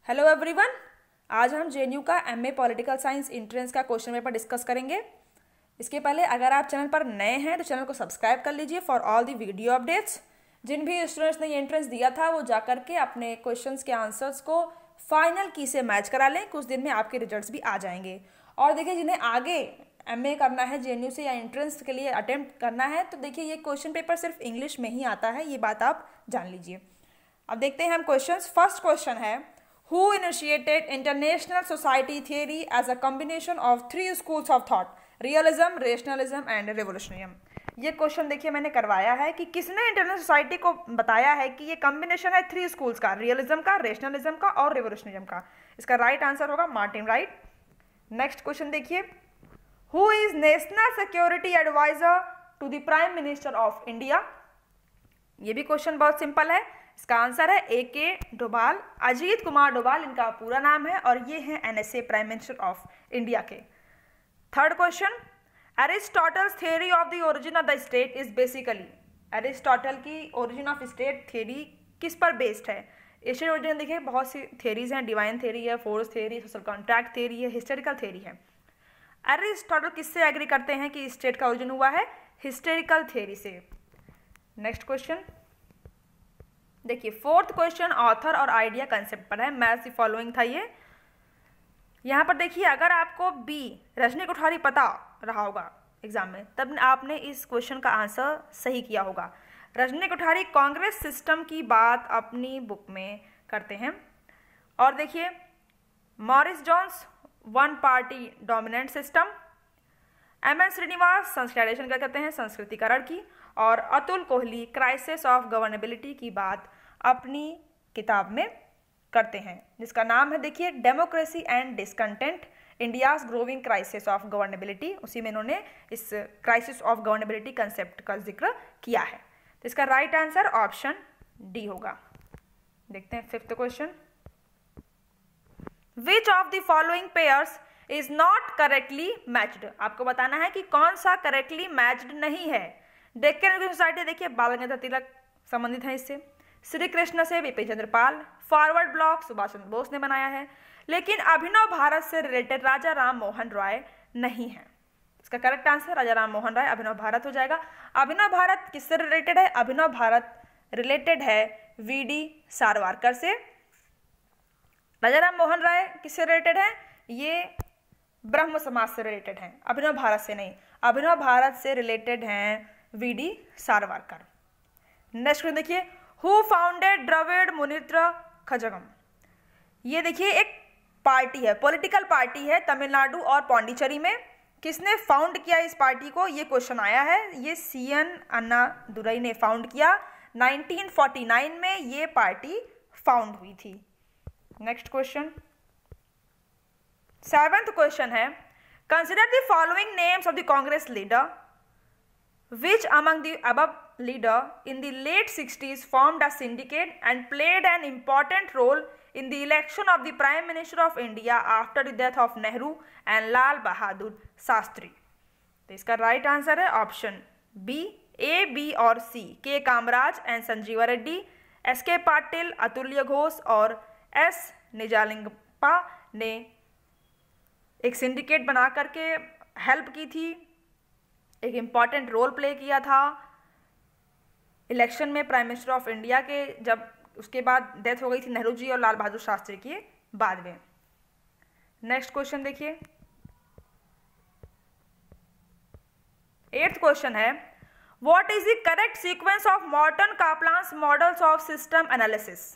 Hello everyone, आज हम JNU का एमए पॉलिटिकल साइंस एंट्रेंस का क्वेश्चन पेपर डिस्कस करेंगे। इसके पहले अगर आप चैनल पर नए हैं तो चैनल को सब्सक्राइब कर लीजिए for all the video updates. जिन भी स्टूडेंट्स ने ये एंट्रेंस दिया था वो जाकर के अपने क्वेश्चंस के आंसर्स को फाइनल की से मैच करा लें, कुछ दिन में आपके रिजल्ट्स भी आ जाएंगे। और देखिए, जिन्हें आगे एमए करना है जेएनयू से या एंट्रेंस के लिए अटेम्प्ट करना है तो देखिए ये क्वेश्चन पेपर सिर्फ इंग्लिश में ही आता है, ये बात आप जान लीजिए। अब देखते हैं हम क्वेश्चंस। फर्स्ट क्वेश्चन है, Who initiated international society theory as a combination of three schools of thought: realism, rationalism and revolutionism? ये क्वेश्चन देखिए मैंने करवाया है कि किसने इंटरनेशनल सोसाइटी को बताया है कि ये कॉम्बिनेशन है थ्री स्कूल्स का, रियलिज्म का, रेशनलिज्म का और रिवोल्यूशनिज्म का। इसका राइट आंसर होगा मार्टिन राइट। नेक्स्ट क्वेश्चन देखिए, who is national security adviser to the prime minister of India? ये भी क्वेश्चन बहुत सिंपल है। इसका आंसर है AK डोभाल, अजीत कुमार डोभाल इनका पूरा नाम है और ये हैं NSA prime minister of India के। Third question, Aristotle's theory of the origin of the state is basically, Aristotle की ओरिजिन ऑफ स्टेट थ्योरी किस पर बेस्ड है? स्टेट ओरिजिन देखिए बहुत सी थ्योरीज हैं, डिवाइन थ्योरी है, force theory, social contract theory है, हिस्टोरिकल थ्योरी है। एरिस्टोटल किससे एग्री करते हैं कि स्टेट का ओरिजिन हुआ है? हिस्टोरिकल थ्योरी से। नेक्स्ट क्वेश्चन देखिए, फोर्थ क्वेश्चन ऑथर और आइडिया कंसेप्ट पर है। मैच द फॉलोइंग था ये। यहाँ पर देखिए, अगर आपको बी रजनी कोठारी पता रहा होगा एग्जाम में तब आपने इस क्वेश्चन का आंसर सही किया होगा। रजनी कोठारी कांग्रेस सिस्टम की बात अपनी बुक में करते हैं। और देखिए, Morris Jones one party dominant system, MN Srinivas संस्कृतिकरण क्या कहते हैं, संस्कृतिकरण की। और Atul Kohli crisis of governability की बात अपनी किताब में करते हैं, जिसका नाम है देखिए democracy and discontent, India's growing crisis of governability. उसी में इन्होंने इस क्राइसिस ऑफ गवर्नेबिलिटी कंसेप्ट का जिक्र किया है। तो इसका राइट आंसर ऑप्शन डी होगा। देखते हैं fifth question, which of the following pairs is not correctly matched? आपको बताना है कि कौन सा करेक्टली मैच्ड नहीं है। डेक्कन एजुकेशन सोसाइटी देखिए बाल गंगाधर तिलक संबंधित है इससे, श्री कृष्ण से बिपिन चंद्रपाल, फॉरवर्ड ब्लॉक सुभाष चंद्र बोस ने बनाया है, लेकिन अभिनव भारत से रिलेटेड राजा राम मोहन राय नहीं है। इसका करेक्ट आंसर राजा राम मोहन राय, अभिनव भारत हो जाएगा। अभिनव भारत किससे रिलेटेड है? अभिनव भारत रिलेटेड है VD सावरकर से। राजा राम मोहन राय किससे रिलेटेड है? ये ब्रह्म समाज से रिलेटेड हैं, अभिनव भारत से नहीं। अभिनव भारत से रिलेटेड हैं VD सावरकर। नेक्स्ट क्वेश्चन देखिए, हु फाउंडेड द्रविड़ मुनेत्र कझगम? ये देखिए एक पार्टी है, पॉलिटिकल पार्टी है तमिलनाडु और पौंडीचेरी में। किसने फाउंड किया इस पार्टी को? ये क्वेश्चन आया है। ये CN अन्नादुरई ने फाउंड किया। 1949 में ये पार्टी फाउंड हुई थी। नेक्स्ट क्वेश्चन, सेवेंथ क्वेश्चन है, consider the following names of the Congress leader which among the above leader in the late 60s formed a syndicate and played an important role in the election of the Prime Minister of India after the death of Nehru and Lal Bahadur Shastri? तो इसका right answer है option B, A, B और C। के Kamaraj and Sanjeeva Reddy, SK Patil, अतुल्य घोष और S निजालिंगप्पा ने एक syndicate बना करके हेल्प की थी, एक इम्पॉर्टेंट रोल प्ले किया था इलेक्शन में प्राइम मिनिस्टर ऑफ इंडिया के, जब उसके बाद डेथ हो गई थी नेहरू जी और लाल बहादुर शास्त्री की बाद में। नेक्स्ट क्वेश्चन देखिए, एट्थ क्वेश्चन है, what is the correct sequence of Morton Kaplan's models of system analysis?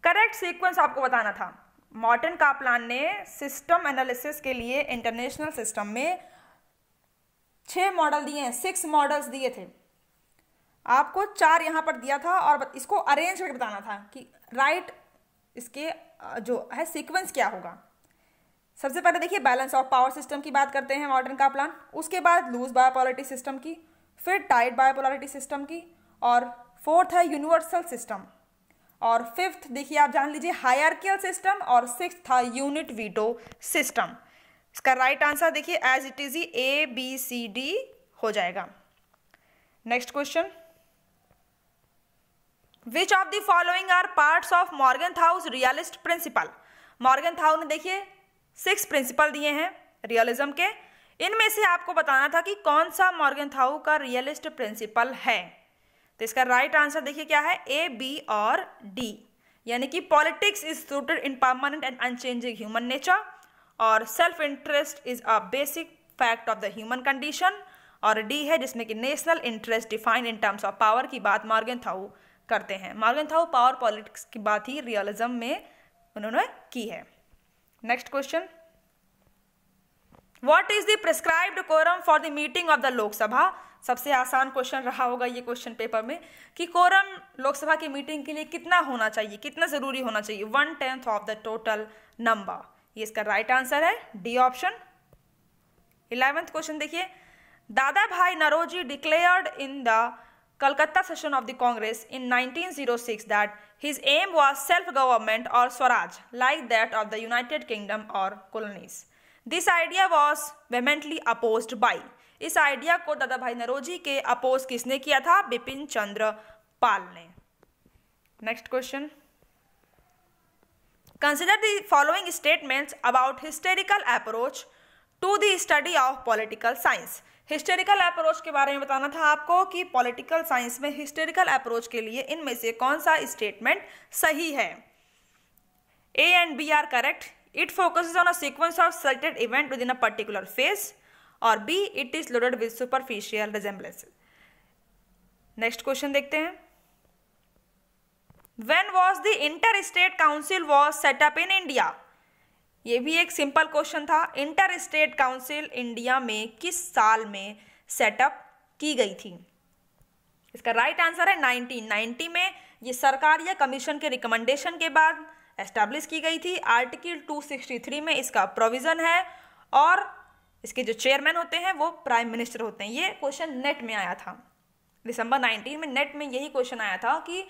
Correct sequence आपको बताना था। मॉर्टन कापलान ने सिस्टम एनालिसिस के लिए इंटरनेशनल सिस्टम में 6 मॉडल दिए हैं, 6 मॉडल्स दिए थे। आपको 4 यहाँ पर दिया था और इसको अरेंज करके बताना था कि राइट इसके जो है सीक्वेंस क्या होगा। सबसे पहले देखिए बैलेंस ऑफ पावर सिस्टम की बात करते हैं मॉडर्न का प्लान, उसके बाद लूज बायोपोलरिटी सिस्टम की, फिर टाइट बायोपोलरिटी सिस्टम की, और फोर्थ है यूनिवर्सल सिस्टम, और फिफ्थ देखिए आप जान लीजिए हायरार्कियल सिस्टम, और सिक्स्थ था यूनिट वीटो सिस्टम। इसका राइट आंसर देखिए एज इट इज ही ABCD हो जाएगा। Next question, which of the following are parts of Morgenthau's realist principle. Morgenthau ने देखिए 6 प्रिंसिपल दिए हैं रियलिज्म के, इनमें से आपको बताना था कि कौन सा मॉर्गनथाउ का रियलिस्ट प्रिंसिपल है। तो इसका राइट आंसर देखिए क्या है, ए, बी और डी, यानी कि politics is rooted in permanent and unchanging human nature, और self interest is a basic fact of the human condition, और डी है जिसमें कि national interest defined in terms of power की बात मॉर्गनथाउ करते हैं। मॉर्गनथाउ पावर पॉलिटिक्स की बात ही रियलिज्म में उन्होंने की है। Next question, what is the prescribed quorum for the meeting of the Lok Sabha. सबसे आसान क्वेश्चन रहा होगा ये क्वेश्चन पेपर में कि कोरम लोकसभा की मीटिंग के लिए कितना होना चाहिए, कितना जरूरी होना चाहिए, 1/10 ऑफ द टोटल नंबर। ये इसका राइट आंसर है डी ऑप्शन। 11th क्वेश्चन देखिए, Dadabhai Naoroji declared in the Calcutta session of the Congress in 1906 that his aim was self-government or Swaraj, like that of the United Kingdom or colonies. This idea was vehemently opposed by. इस idea को दादा भाई नौरोजी के oppose किसने किया था, बिपिन चंद्र पाल ने। Next question, consider the following statements about historical approach to the study of political science. Historical approach के बारे में बताना था आपको कि पॉलिटिकल साइंस में हिस्टेरिकल अप्रोच के लिए इनमें से कौन सा स्टेटमेंट सही है। A and B are correct, it focuses on a sequence of selected event within a particular phase, और B it is loaded with superficial resemblance. Next question देखते हैं, when was the inter state council was set up in India. ये भी एक simple question था, inter state council India में किस साल में सेटअप की गई थी। इसका राइट आंसर है 1990 में। ये सरकार या कमीशन के रिकमेंडेशन के बाद एस्टैब्लिश की गई थी। आर्टिकल 263 में इसका प्रोविजन है, और इसके जो चेयरमैन होते हैं वो प्राइम मिनिस्टर होते हैं। ये क्वेश्चन नेट में आया था, दिसंबर 19 में नेट में यही क्वेश्चन आया था कि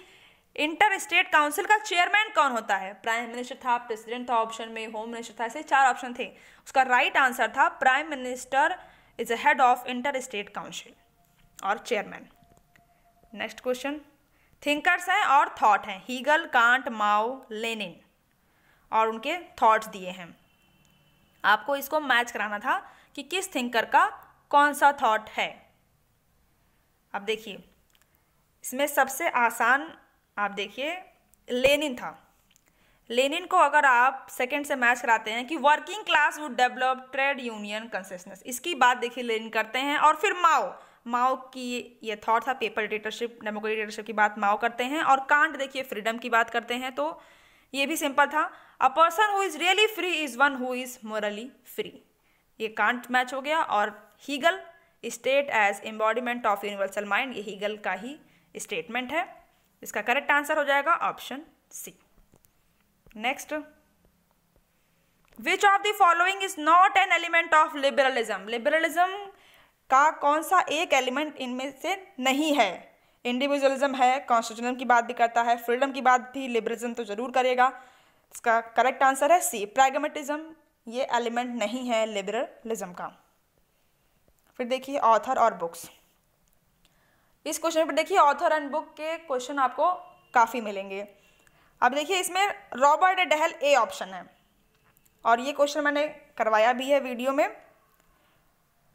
इंटर स्टेट काउंसिल का चेयरमैन कौन होता है। प्राइम मिनिस्टर था, प्रेसिडेंट था ऑप्शन में, होम मिनिस्टर था, ऐसे 4 ऑप्शन थे। उसका राइट आंसर था prime minister is a head of inter state council और चेयरमैन। नेक्स्ट क्वेश्चन, थिंकर्स हैं और थॉट हैं, हीगल, कांट, माओ, लेनिन, और उनके थॉट्स दिए हैं। आपको इसको मैच कराना था कि किस थिंकर का कौन सा थॉट है। अब देखिए इसमें सबसे आसान आप देखिए लेनिन था। लेनिन को अगर आप सेकंड से मैच कराते हैं कि working class would develop trade union concessions, इसकी बात देखिए लेनिन करते हैं। और फिर माओ की ये थॉट था, पेपर डिक्टेटरशिप, डेमोक्रेटिक डिक्टेटरशिप की बात माओ करते हैं। और कांट देखिए फ्रीडम की बात करते हैं, तो ये भी सिंपल था, a person who is really free is one who is morally free, ये कांट मैच हो गया। और Hegel, state as embodiment of universal mind, ये हीगल का ही स्टेटमेंट है। इसका करेक्ट आंसर हो जाएगा option C. Next, which of the following is not an element of liberalism. Liberalism का कौन सा एक एलिमेंट इनमें से नहीं है। इंडिविजुअलिज्म है, कॉन्स्टिट्यूशनल की बात भी करता है, फ्रीडम की बात भी लिबरलिज्म तो जरूर करेगा। इसका करेक्ट आंसर है सी, प्रैग्मेटिज्म, ये एलिमेंट नहीं है लिबरलिज्म का। फिर देखिए ऑथर और बुक्स। इस क्वेश्चन पर देखिए ऑथर एंड बुक के क्वेश्चन आपको काफ़ी मिलेंगे। अब देखिए इसमें रॉबर्ट डहल ए ऑप्शन है, और ये क्वेश्चन मैंने करवाया भी है वीडियो में।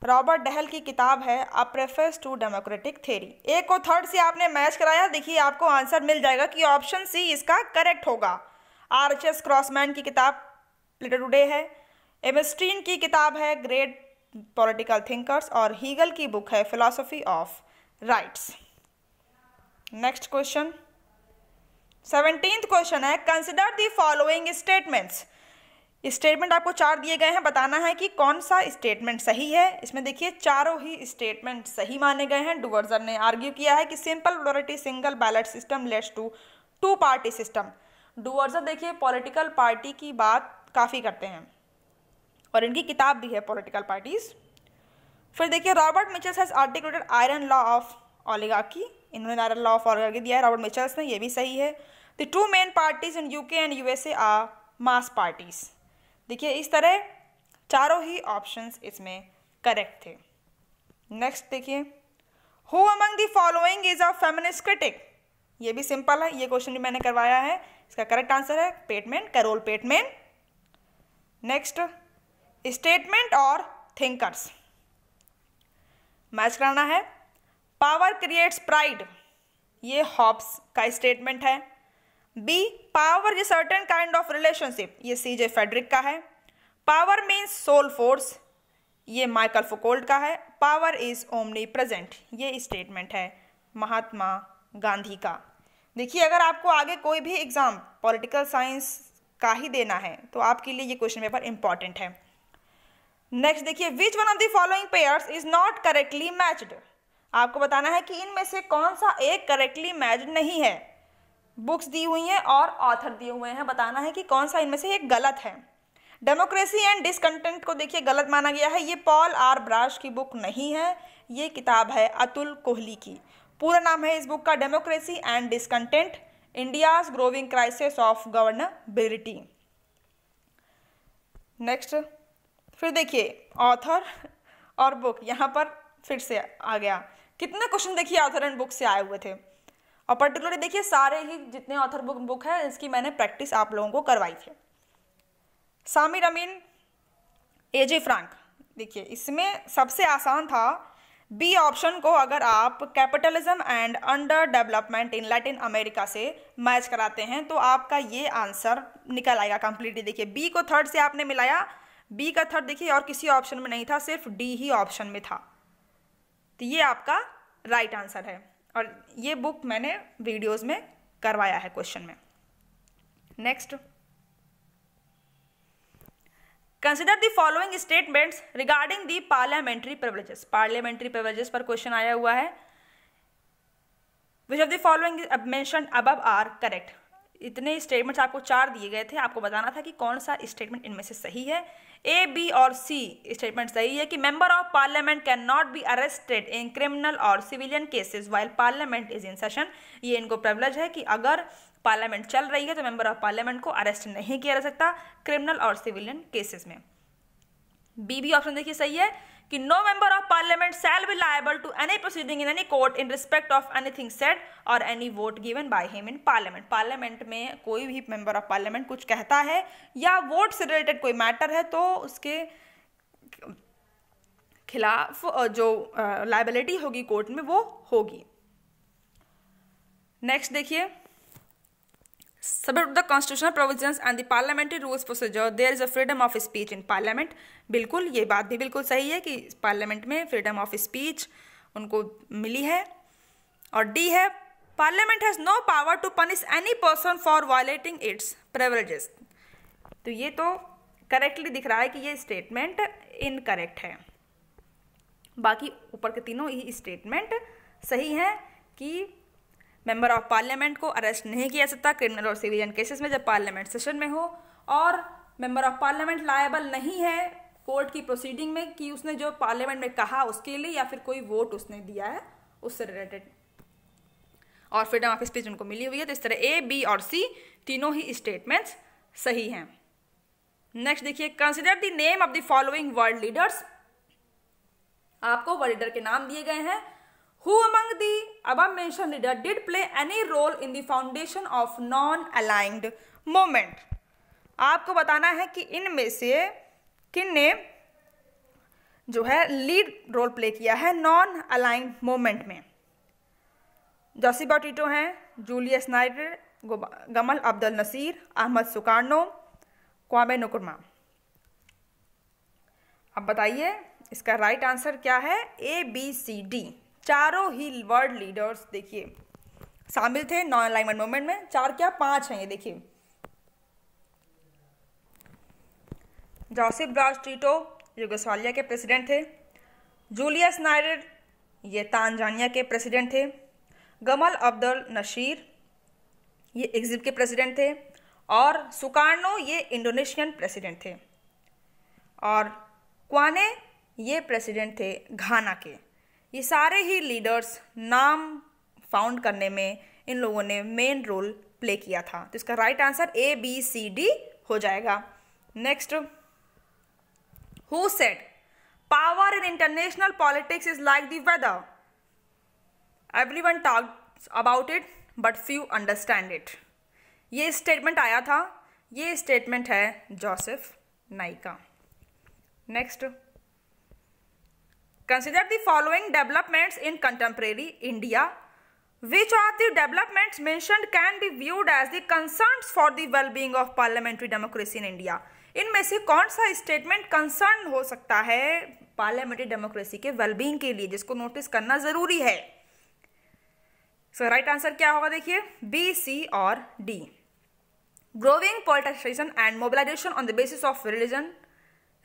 रॉबर्ट डहल की किताब है अ प्रेफेस टू डेमोक्रेटिक थ्योरी। ए को थर्ड से आपने मैच कराया, देखिए आपको आंसर मिल जाएगा कि ऑप्शन सी इसका करेक्ट होगा। आर्चर्स क्रॉसमैन की किताब प्लेटो टुडे है, एमस्ट्रीन की किताब है ग्रेट पॉलिटिकल थिंकर्स, और हीगल की बुक है philosophy of rights. Next question 17th question है, consider the following statements. Statement आपको 4 दिए गए हैं, बताना है कि कौन सा स्टेटमेंट सही है। इसमें देखिए चारों ही स्टेटमेंट सही माने गए हैं। डुवर्जर ने आर्ग्यू किया है कि simple plurality single ballot system leads to 2 party system. Duverger देखिए पॉलिटिकल पार्टी की बात काफ़ी करते हैं, और इनकी किताब भी है पॉलिटिकल पार्टीज। फिर देखिए Robert Michels has articulated iron law of oligarchy, इन्होंने आयरन लॉ ऑफ ओलिगार्की दिया है रॉबर्ट मिचल्स ने, ये भी सही है। The 2 main parties in UK and USA are mass parties. देखिए इस तरह चारों ही ऑप्शंस इसमें करेक्ट थे। नेक्स्ट देखिए, who among the following is a feminist critic. ये भी सिंपल है, ये क्वेश्चन भी मैंने करवाया है। इसका करेक्ट आंसर है Pateman, Carole Pateman. Next, statement और थिंकर्स मैच कराना है। पावर क्रिएट्स प्राइड, ये हॉब्स का स्टेटमेंट है। B, power is certain kind of relationship, ये सीजे फेडरिक का है। पावर मीन्स सोल फोर्स, ये माइकल फुकोल्ट का है। पावर इज ओमनी प्रेजेंट, ये स्टेटमेंट है महात्मा गांधी का। देखिए, अगर आपको आगे कोई भी एग्जाम पॉलिटिकल साइंस का ही देना है तो आपके लिए ये क्वेश्चन पेपर इंपॉर्टेंट है। नेक्स्ट देखिए, विच one of the following pairs is not correctly matched, आपको बताना है कि इनमें से कौन सा एक करेक्टली मैच्ड नहीं है। बुक्स दी हुई हैं और ऑथर दिए हुए हैं, बताना है कि कौन सा इनमें से एक गलत है। डेमोक्रेसी एंड डिसकंटेंट को देखिए गलत माना गया है, ये पॉल आर ब्राश की बुक नहीं है, ये किताब है अतुल कोहली की। पूरा नाम है इस बुक का democracy and discontent, India's growing crisis of governability. Next, फिर देखिए ऑथर और बुक, यहाँ पर फिर से आ गया। कितने क्वेश्चन देखिए ऑथर एंड बुक से आए हुए थे, और पर्टिकुलरली देखिए सारे ही जितने ऑथर बुक है इसकी मैंने प्रैक्टिस आप लोगों को करवाई थी। सामिर अमीन, एजे फ्रैंक, देखिए इसमें सबसे आसान था बी ऑप्शन को अगर आप capitalism and under development in Latin America से मैच कराते हैं तो आपका ये आंसर निकल आएगा कंप्लीटली। देखिए बी को थर्ड से आपने मिलाया, बी का थर्ड देखिए और किसी ऑप्शन में नहीं था, सिर्फ डी ही ऑप्शन में था, तो ये आपका राइट आंसर है। और ये बुक मैंने वीडियोस में करवाया है क्वेश्चन में। Next, consider the following statements regarding the parliamentary privileges, parliamentary privileges पर क्वेश्चन आया हुआ है। Which of the following mentioned above are correct, इतने स्टेटमेंट्स आपको 4 दिए गए थे, आपको बताना था कि कौन सा स्टेटमेंट इनमें से सही है। ए, बी और सी स्टेटमेंट सही है कि member of parliament can not be arrested in criminal और civilian cases while parliament is in session, ये इनको प्रिविलेज है कि अगर पार्लियामेंट चल रही है तो मेंबर ऑफ पार्लियामेंट को अरेस्ट नहीं किया जा सकता क्रिमिनल और सिविलियन केसेस में। बी भी ऑप्शन देखिए सही है कि no member of parliament shall be liable to any proceeding in any court in respect of anything said और any vote given by him in parliament. Parliament में कोई भी मेंबर ऑफ पार्लियामेंट कुछ कहता है या वोट से रिलेटेड कोई मैटर है तो उसके खिलाफ जो लायबिलिटी होगी कोर्ट में वो होगी। नेक्स्ट देखिए, Subject to the constitutional provisions and the parliamentary rules procedure, there is a freedom of speech in parliament। बिल्कुल, ये बात भी बिल्कुल सही है कि पार्लियामेंट में फ्रीडम ऑफ स्पीच उनको मिली है। और डी है, parliament has no power to punish any person for violating its privileges. तो ये तो करेक्टली दिख रहा है कि ये स्टेटमेंट इनकरेक्ट है, बाकी ऊपर के तीनों ही स्टेटमेंट सही है कि मेंबर ऑफ पार्लियामेंट को अरेस्ट नहीं किया जा सकता क्रिमिनल और सिविलियन केसेस में जब पार्लियामेंट सेशन में हो, और मेंबर ऑफ पार्लियामेंट लायबल नहीं है कोर्ट की प्रोसीडिंग में कि उसने जो पार्लियामेंट में कहा उसके लिए या फिर कोई वोट उसने दिया है उससे रिलेटेड, और फ्रीडम ऑफ स्पीच उनको मिली हुई है। तो इस तरह ए, बी और सी तीनों ही स्टेटमेंट्स सही हैं। नेक्स्ट देखिए, consider the name of the following world leaders, आपको वर्ल्ड लीडर के नाम दिए गए हैं। Who among the above mentioned leader did play any role in the foundation of non-aligned movement? आपको बताना है कि इनमें से किन ने जो है लीड रोल प्ले किया है नॉन अलाइंड मूवमेंट में। जोसेफ टिटो हैं, Julius Nyerere, Gamal Abdul Nasser, Ahmed Sukarno, Kwame Nkrumah. अब बताइए इसका राइट आंसर क्या है। ए, बी, सी, डी चारों ही वर्ल्ड लीडर्स देखिए शामिल थे नॉन अलाइनमेंट मूवमेंट में। 4 क्या 5 हैं ये देखिए। जोसेफ ब्राज टिटो यूगोस्लाविया के प्रेसिडेंट थे, जूलियस नायरर ये तांजानिया के प्रेसिडेंट थे, गमल अब्दुल नशीर ये इजिप्ट के प्रेसिडेंट थे, और सुकार्नो ये इंडोनेशियन प्रेसिडेंट थे, और क्वाने ये प्रेसिडेंट थे घाना के। ये सारे ही लीडर्स नाम फाउंड करने में इन लोगों ने मेन रोल प्ले किया था। तो इसका right answer A, B, C, D हो जाएगा। Next, who said power in international politics is like the weather, everyone talks about it but few understand it. ये स्टेटमेंट आया था, ये स्टेटमेंट है जोसेफ नाई का। Next, consider the following developments in contemporary India, which of the developments mentioned can be viewed as the concerns for the wellbeing of parliamentary democracy in India. इनमें से कौन सा statement concern हो सकता है parliamentary democracy के wellbeing के लिए, जिसको नोटिस करना जरूरी है? सो राइट आंसर क्या होगा, देखिए बी, सी और D. Growing politicisation and mobilisation on the basis of religion,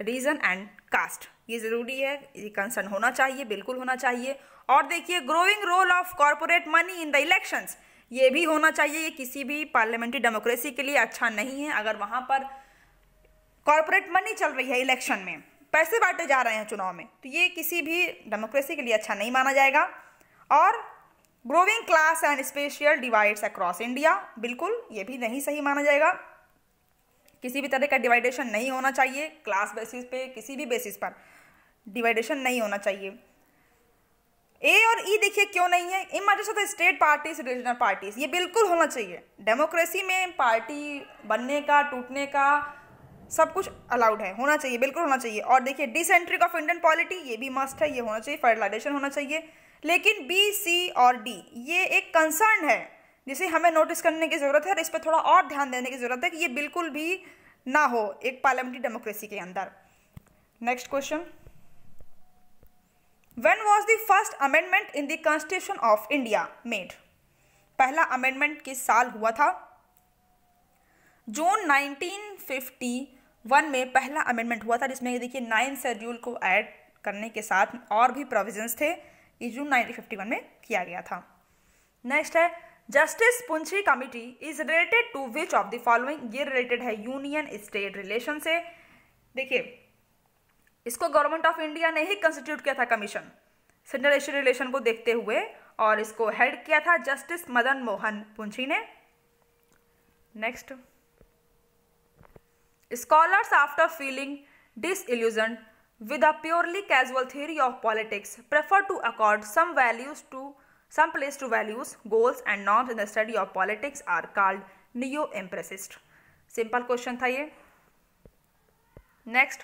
region and caste, ये जरूरी है, ये कंसर्न होना चाहिए, बिल्कुल होना चाहिए। और देखिए growing role of corporate money in the elections, ये भी होना चाहिए। ये किसी भी पार्लियामेंट्री डेमोक्रेसी के लिए अच्छा नहीं है अगर वहां पर कॉर्पोरेट मनी चल रही है, इलेक्शन में पैसे बांटे जा रहे हैं चुनाव में, तो ये किसी भी डेमोक्रेसी के लिए अच्छा नहीं माना जाएगा। और growing class and spatial divides across India, बिल्कुल ये भी नहीं सही माना जाएगा। किसी भी तरह का डिवाइडेशन नहीं होना चाहिए, क्लास बेसिस पे किसी भी बेसिस पर डिवाइडेशन नहीं होना चाहिए। ए और ई देखिए क्यों नहीं है, emergence of the state parties, regional parties, ये बिल्कुल होना चाहिए। डेमोक्रेसी में पार्टी बनने का, टूटने का सब कुछ अलाउड है, होना चाहिए, बिल्कुल होना चाहिए। और देखिए डिसेंट्रिक ऑफ इंडियन पॉलिटी, ये भी मस्ट है, ये होना चाहिए, फर्टिलाइजेशन होना चाहिए। लेकिन बी, सी और डी ये एक कंसर्न है जिसे हमें नोटिस करने की जरूरत है और इस पर थोड़ा और ध्यान देने की जरूरत है कि ये बिल्कुल भी ना हो एक पार्लियामेंट्री डेमोक्रेसी के अंदर। Next question, when was the first amendment in the constitution of India made? पहला अमेंडमेंट किस साल हुआ था? जून 1951 में पहला अमेंडमेंट हुआ था, जिसमें देखिए 9 शेड्यूल को ऐड करने के साथ और भी प्रोविजंस थे, ये जून 1951 में किया गया था। नेक्स्ट है justice Punchhi committee is related to which of the following, ये रिलेटेड है यूनियन स्टेट रिलेशन से। देखिए इसको गवर्नमेंट ऑफ इंडिया ने ही कंस्टिट्यूट किया था कमीशन, सेंट्रल एशियन रिलेशन को देखते हुए, और इसको हेड किया था जस्टिस मदन मोहन पुंछी ने। Next, scholars after feeling disillusion with a purely casual theory of politics prefer to accord some place to values, goals and norms in the study of politics are called neo-empiricist. Simple question था ये। Next,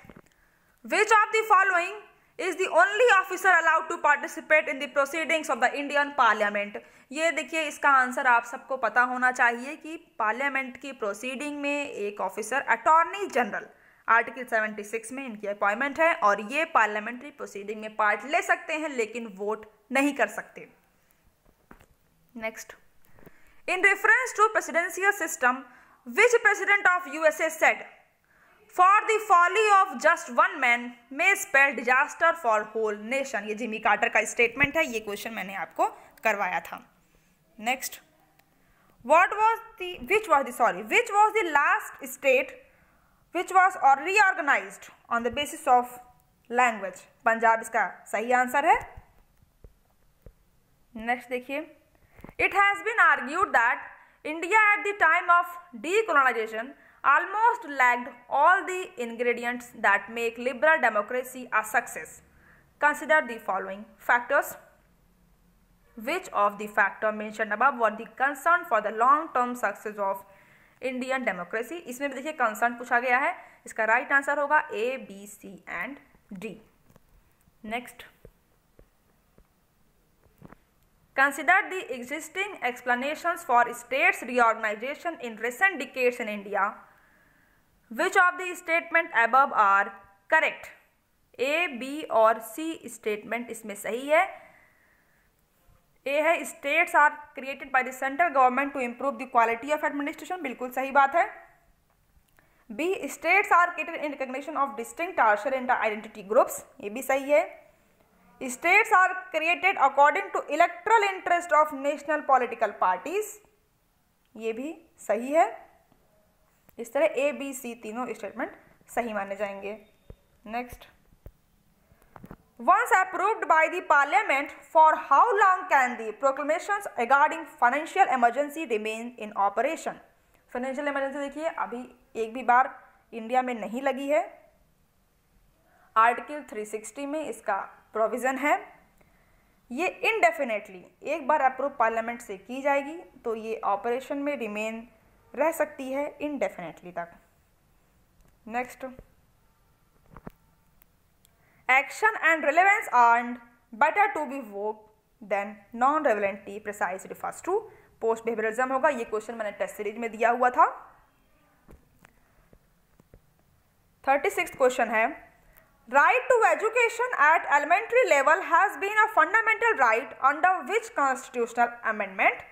which of the following is the only officer allowed to participate in the proceedings of the Indian Parliament? ये देखिए इसका answer आप सबको पता होना चाहिए कि पार्लियामेंट की प्रोसीडिंग में एक ऑफिसर अटॉर्नी जनरल, आर्टिकल 76 में इनकी अपॉइंटमेंट है और ये पार्लियामेंट्री प्रोसीडिंग में पार्ट ले सकते हैं लेकिन वोट नहीं कर सकते। Next, in reference to presidential system which president of USA said for the folly of just one man may spell disaster for whole nation, ये जिमी कार्टर का स्टेटमेंट है, ये क्वेश्चन मैंने आपको करवाया था। Next, which was the last state which was or reorganized on the basis of language? Punjab इसका सही आंसर है। नेक्स्ट देखिए, it has been argued that India at the time of decolonization almost lacked all the ingredients that make liberal democracy a success. Consider the following factors. Which of the factor mentioned above were the concern for the long-term success of Indian democracy? इसमें भी देखिए concern पूछा गया है, इसका right answer होगा A, B, C and D. Next, consider the existing explanations for states reorganisation in recent decades in India, which of the statement above are correct? A, B और C statement इसमें सही है। A है states are created by the central government to improve the quality of administration, बिल्कुल सही बात है। B, states are created in recognition of distinct racial and identity groups, ये भी सही है। States are created according to electoral interest of national political parties, ये भी सही है। इस तरह ए, बी, सी तीनों स्टेटमेंट सही माने जाएंगे। Next, once approved by the parliament, for how long can the proclamations regarding financial emergency remain in operation? Financial emergency देखिए अभी एक भी बार इंडिया में नहीं लगी है, आर्टिकल 360 में इसका प्रोविजन है। ये इनडेफिनेटली एक बार अप्रूव पार्लियामेंट से की जाएगी तो ये ऑपरेशन में रिमेन रह सकती है इनडेफिनेटली तक। Next, action and relevance are better to be vague than non relevantly precise refers to post behaviouralism होगा। ये क्वेश्चन मैंने टेस्ट सीरीज में दिया हुआ था। 36th क्वेश्चन है, right to education at elementary level has been a fundamental right under which constitutional amendment.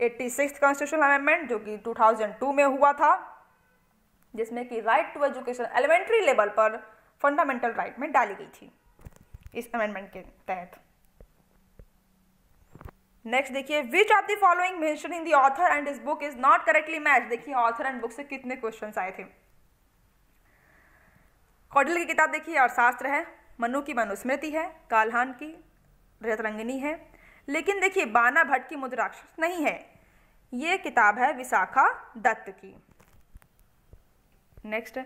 86th constitutional amendment जो कि 2002 में हुआ था, जिसमें कि right to education elementary level पर फंडामेंटल राइट में डाली गई थी इस अमेंडमेंट के तहत। नेक्स्ट देखिए, which of the following mention in the author and his book is not correctly match. देखिए ऑथर एंड बुक से कितने क्वेश्चंस आए थे। कौटिल्य की किताब देखिए अर्थशास्त्र है, मनु की मनुस्मृति है, काल्हान की रजतरंगिनी है, लेकिन देखिए बाना भट्ट की मुद्राक्षर नहीं है, ये किताब है विशाखा दत्त की। Next,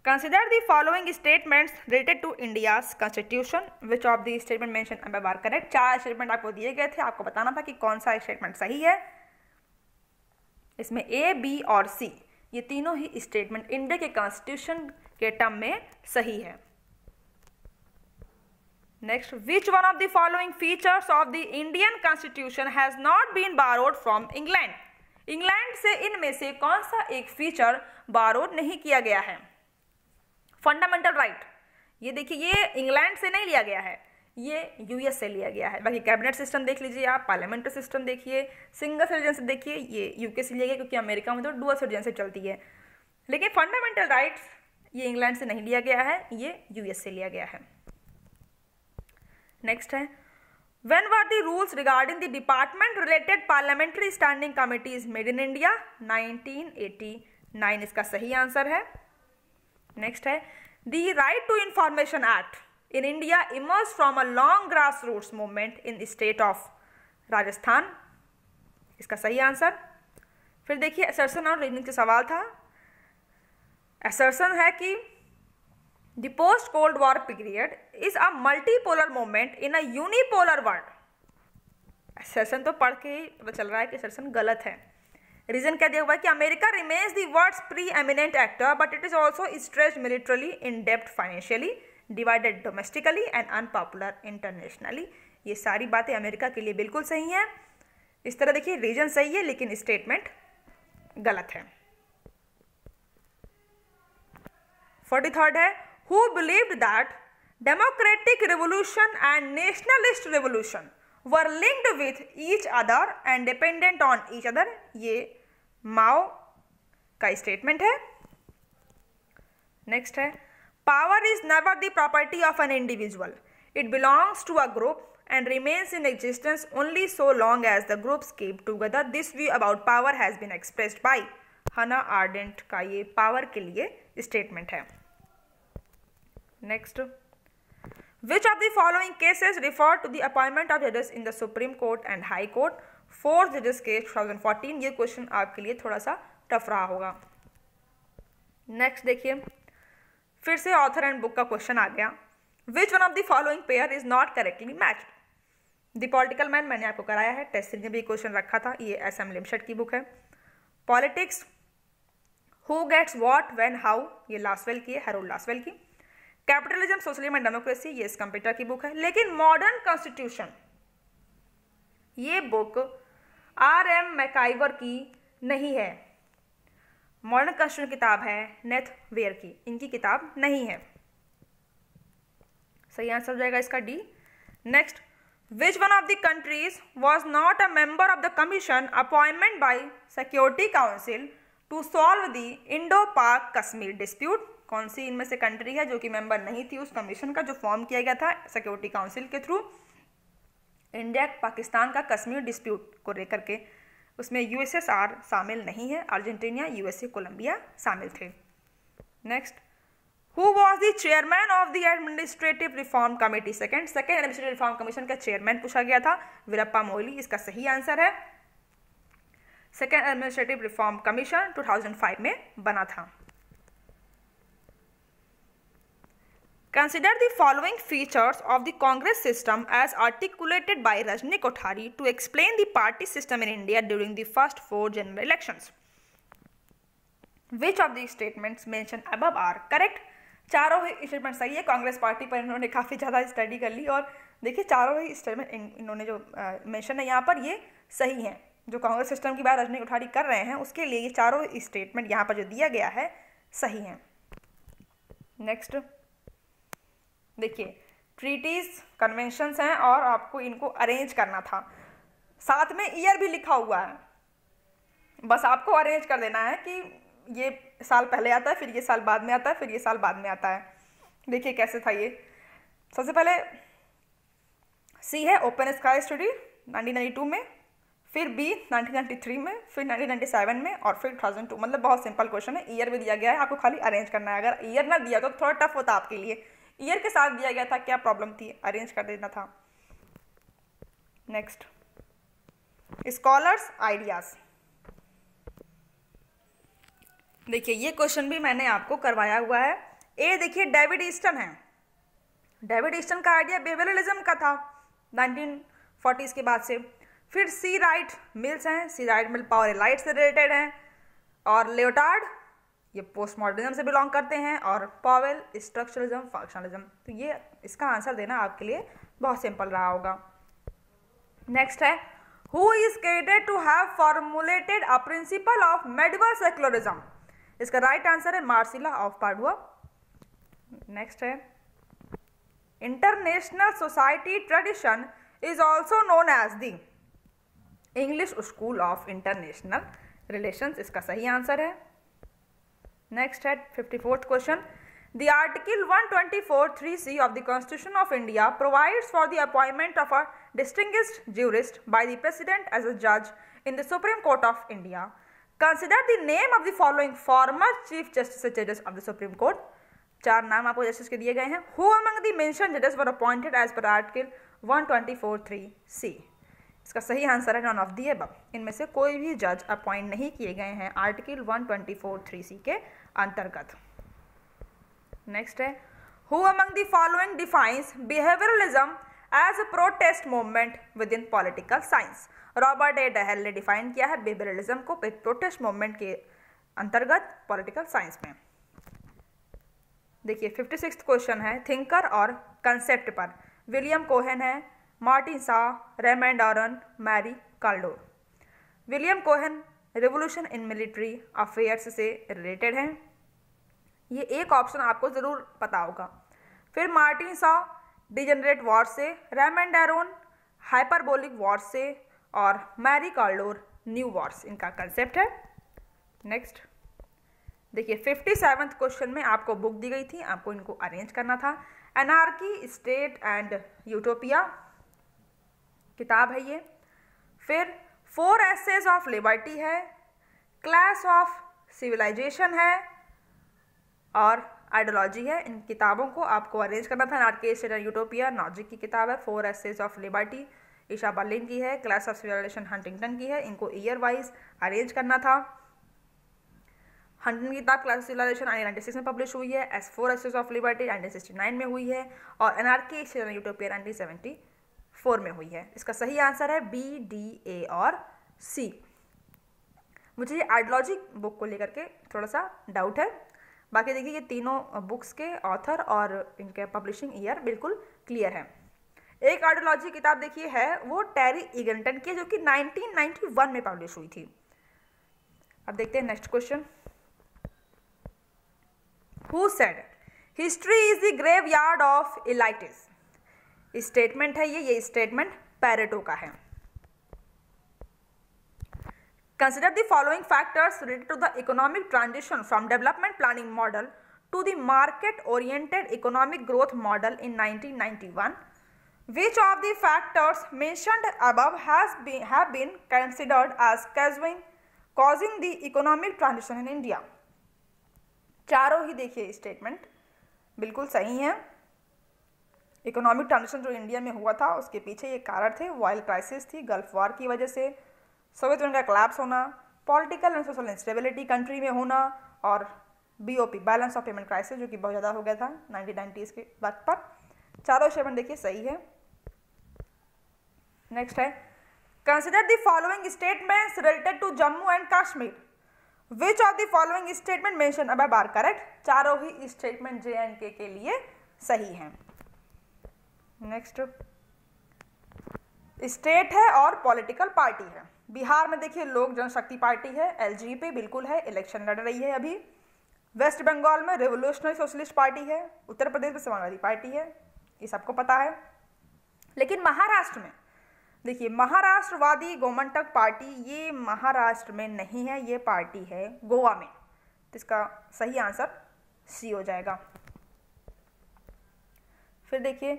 consider the following statements related to India's constitution, which of the statement mention above are correct. 4 statement आपको दिए गए थे, आपको बताना था कि कौन सा स्टेटमेंट सही है। इसमें ए, बी और सी ये तीनों ही स्टेटमेंट इंडिया के कॉन्स्टिट्यूशन के टर्म में सही है। Next, which one of the following features of the Indian constitution has not been borrowed from England. England से इनमें से कौन सा एक फीचर बारोड नहीं किया गया है। फंडामेंटल राइट, ये देखिए ये इंग्लैंड से नहीं लिया गया है, ये यूएस से लिया गया है। बाकी कैबिनेट सिस्टम देख लीजिए आप, पार्लियामेंट्री सिस्टम देखिए, सिंगल सिटीजनशिप देखिए, ये यूके से लिया गया क्योंकि अमेरिका में तो डुअल सिटीजनशिप चलती है। लेकिन फंडामेंटल राइट्स ये इंग्लैंड से नहीं लिया गया है, ये यूएस से लिया गया है। नेक्स्ट है, when were the rules regarding the department related parliamentary standing committees made in India. 1989 इसका सही आंसर है। नेक्स्ट है, the right to information act in India emerged from a long grassroots movement in the state of Rajasthan, इसका सही answer. फिर देखिए assertion और reasoning का सवाल था। असर्शन है कि the post cold war period is a multipolar moment in a unipolar world। Assertion तो पढ़ के ही पता चल रहा है कि असर्शन गलत है। रीजन क्या दिया हुआ है कि America remains the world's pre-eminent actor but it is also stretched militarily, in depth financially, divided domestically and unpopular internationally. ये सारी बातें अमेरिका के लिए बिल्कुल सही हैं। इस तरह देखिए रीजन सही है लेकिन स्टेटमेंट गलत है। 43rd है, who believed that democratic revolution and nationalist revolution were linked with each other and dependent on each other. ये माओ का स्टेटमेंट है। नेक्स्ट है, power is never the property of an individual. It belongs to a group and remains in existence only so long as the groups keep together. This view about power has been expressed by Hannah Arendt का ये power के लिए statement है। Next, which of the following cases refer to the appointment of judges in the Supreme Court and High Court? 4th judges case 2014। ये question आपके लिए थोड़ा सा टफ रहा होगा। नेक्स्ट देखिए फिर से ऑथर एंड बुक का क्वेश्चन आ गया। विच one of the following pair is not correctly matched. The political man मैंने आपको कराया है, टेस्ट सीरीज में भी क्वेश्चन रखा था, ये एसएम लिमशेट की बुक है। Politics, who gets what when how, ये लासवेल की है, हैरोल्ड लासवेल की। कैपिटलिज्म, सोशलिज्म एंड डेमोक्रेसी, ये कंप्यूटर की बुक है। लेकिन मॉडर्न कॉन्स्टिट्यूशन ये बुक आर.एम. मैकाइवर की नहीं है। मॉडर्न कॉन्स्टिट्यूशन किताब है नेथ वेयर की, इनकी किताब नहीं है। सही आंसर हो जाएगा इसका D. Next, which one of the countries was not a member of the commission appointment by security council to solve the Indo Pak Kashmir dispute. कौन सी इनमें से कंट्री है जो कि मेंबर नहीं थी उस कमीशन का जो फॉर्म किया गया था सिक्योरिटी काउंसिल के थ्रू इंडिया पाकिस्तान का कश्मीर डिस्प्यूट को लेकर के। उसमें यूएसएसआर शामिल नहीं है, अर्जेंटीना, यूएसए, कोलंबिया शामिल थे। Next, who was the chairman of the administrative reform committee. Second administrative reform commission का चेयरमैन पूछा गया था, वीरप्पा मोइली, इसका सही आंसर है। सेकेंड एडमिनिस्ट्रेटिव रिफॉर्म कमीशन 2005 में बना था। Consider the following features of the Congress system as articulated by Rajni Kothari to explain the party system in India during the first 4 general elections. Which of these statements mentioned above are correct? चारों ही statement सही है। Congress party पर इन्होंने काफ़ी ज़्यादा study कर ली और देखिए चारों ही स्टेटमेंट इन्होंने जो मेंशन है यहाँ पर ये सही हैं। जो कांग्रेस सिस्टम की बात रजनी कोठारी कर रहे हैं उसके लिए ये चारों स्टेटमेंट यहाँ पर जो दिया गया है सही हैं। नेक्स्ट देखिए, ट्रीटीज कन्वेंशंस हैं और आपको इनको अरेंज करना था। साथ में ईयर भी लिखा हुआ है, बस आपको अरेंज कर देना है कि ये साल पहले आता है, फिर ये साल बाद में आता है, फिर ये साल बाद में आता है। देखिए कैसे था ये। सबसे पहले सी है ओपन स्काई स्टडी 1992 में, फिर बी 1993 में, फिर 1997 में और फिर 2002। मतलब बहुत सिंपल क्वेश्चन है। ईयर भी दिया गया है, आपको खाली अरेंज करना है। अगर ईयर ना दिया तो थोड़ा टफ होता आपके लिए। ईयर के साथ दिया गया था, क्या प्रॉब्लम थी, अरेंज कर देना था। Next scholars ideas. देखिए ये क्वेश्चन भी मैंने आपको करवाया हुआ है। ए देखिए डेविड ईस्टन है। डेविड ईस्टन का आइडिया बिहेवियरलिज्म का था 1940s के बाद से। फिर सी राइट मिल्स हैं, सी राइट मिल पावर एलाइट से रिलेटेड हैं, और लियोटार्ड ये पोस्ट मॉडर्निज्म से बिलोंग करते हैं, और पॉवेल स्ट्रक्चरलिज्म फंक्शनलिज्म। तो ये इसका आंसर देना आपके लिए बहुत सिंपल रहा होगा। नेक्स्ट है who is credited to have formulated a principle of medieval secularism. इसका राइट आंसर है मार्सिला ऑफ पाडुआ। नेक्स्ट है international society tradition is also known as the English school of international relations. इसका सही answer है। Next है 54th question. The article 124(3)(c) of the Constitution of India provides for the appointment of a distinguished jurist by the President as a judge in the Supreme Court of India. Consider the name of the following former Chief Justices of the Supreme Court. 4 नाम आपको justice के दिए गए हैं। Who among the mentioned judges were appointed as per Article 124(3)(c)? इसका सही answer है none of the above. इनमें से कोई भी जज अपॉइंट नहीं किए गए हैं आर्टिकल 124(3)(c) के अंतर्गत। नेक्स्ट है who among the following defines behaviouralism as a protest movement within political science. Robert A Dahl ने डिफाइन किया है बिहेवियरलिज्म को एक प्रोटेस्ट मूवमेंट के अंतर्गत पॉलिटिकल साइंस में। देखिए 56th क्वेश्चन है थिंकर और कंसेप्ट पर। विलियम कोहेन है, Martin Shaw, Raymond Aron, Mary Kaldor. William Cohen revolution in military affairs से रिलेटेड हैं, ये एक ऑप्शन आपको ज़रूर पता होगा। फिर मार्टिन सा डिजेनरेट वॉर से, रेमंड एरोन हाइपरबोलिक वॉर से, और मैरी काल्डोर न्यू वॉर्स इनका कंसेप्ट है। नेक्स्ट देखिए 57th क्वेश्चन में आपको बुक दी गई थी, आपको इनको अरेंज करना था। एनार्की स्टेट एंड यूटोपिया किताब है ये। फिर 4 एसेज ऑफ लिबर्टी है, क्लास ऑफ सिविलाइजेशन है और आइडियोलॉजी है। इन किताबों को आपको अरेंज करना था। Anarchy state and utopia Nozick की किताब है। 4 essays of liberty Isaiah Berlin की है। क्लास ऑफ सिविलाइजेशन हंटिंगटन की है। इनको ईयर वाइज अरेंज करना था। हंटिंगटन की किताब क्लास ऑफ सिविलाइजेशन 1996 में पब्लिश हुई है। एस 4 एसेज ऑफ लिबर्टी 1969 में हुई है, और एनार्की स्टेट एंड यूटोपिया 1974 में हुई है। इसका सही आंसर है बी, डी, ए और सी। मुझे ये आइडियोलॉजी बुक को लेकर के थोड़ा सा डाउट है। बाकी देखिए ये तीनों बुक्स के ऑथर और इनके पब्लिशिंग ईयर बिल्कुल क्लियर है। एक आइडियोलॉजी किताब देखिए है वो टेरी इगंटन की, जो कि 1991 में पब्लिश हुई थी। अब देखते हैं next question. Who said history is the graveyard of elites. Statement है ये स्टेटमेंट पैरेटो का है। Consider the following factors related to the economic transition from development planning model to the market-oriented economic growth model in 1991. Which of the factors mentioned above have been considered as causing the economic transition in India? चारों ही देखिए statement बिल्कुल सही हैं। Economic transition जो India में हुआ था उसके पीछे ये कारण थे, ऑयल क्राइसिस थी, गल्फ वॉर की वजह से, सोवियत यूनियन का कोलैप्स होना, political and social instability country में होना, और BOP balance of payment crisis, जो कि बहुत ज़्यादा हो गया था 1990s के वक्त पर। चारों स्टेटमेंट देखिए सही है। नेक्स्ट है consider the following statements related to Jammu and Kashmir, which of the following statement mention above are correct. चारों ही स्टेटमेंट JNK के लिए सही हैं। नेक्स्ट स्टेट है और पॉलिटिकल पार्टी है। बिहार में देखिए लोक जनशक्ति पार्टी है, LJP बिल्कुल है, इलेक्शन लड़ रही है अभी। वेस्ट बंगाल में रिवोल्यूशनरी सोशलिस्ट पार्टी है, उत्तर प्रदेश में समाजवादी पार्टी है, ये सबको पता है। लेकिन महाराष्ट्र में देखिए महाराष्ट्रवादी गोमंतक पार्टी, ये महाराष्ट्र में नहीं है, ये पार्टी है गोवा में। तो इसका सही आंसर C हो जाएगा। फिर देखिए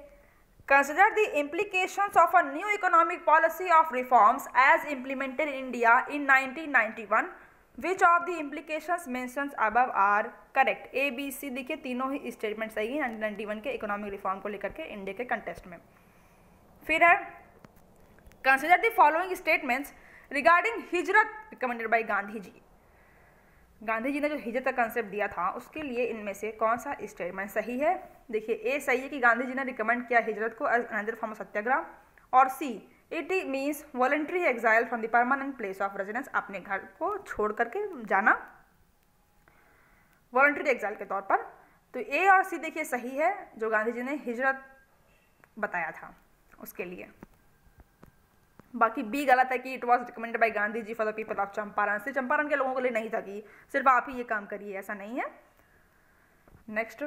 consider the implications of a new economic policy of reforms as implemented in India in 1991, which of the implications mentions above are correct. ABC देखिए तीनों ही स्टेटमेंट सही है 1991 के इकोनॉमिक रिफॉर्म को लेकर के इंडिया के कंटेस्ट में। फिर है consider the following statements regarding हिजरत रिकमेंडेड बाय गांधी जी। गांधी जी ने जो हिजरत का कंसेप्ट दिया था उसके लिए इनमें से कौन सा स्टेटमेंट सही है। देखिए A सही है कि गांधी जी ने रिकमेंड किया हिजरत को एज अनदर फॉर्म ऑफ सत्याग्रह, और C it means voluntary exile from the permanent place of residence, अपने घर को छोड़ करके जाना वॉलंटरी एग्जाइल के तौर पर। तो A और C देखिए सही है, जो गांधी जी ने हिजरत बताया था उसके लिए। बाकी B गलत है कि it was recommended by Gandhi ji for the people of Champaran, से चंपारण के लोगों के लिए नहीं था कि सिर्फ आप ही ये काम करिए, ऐसा नहीं है। Next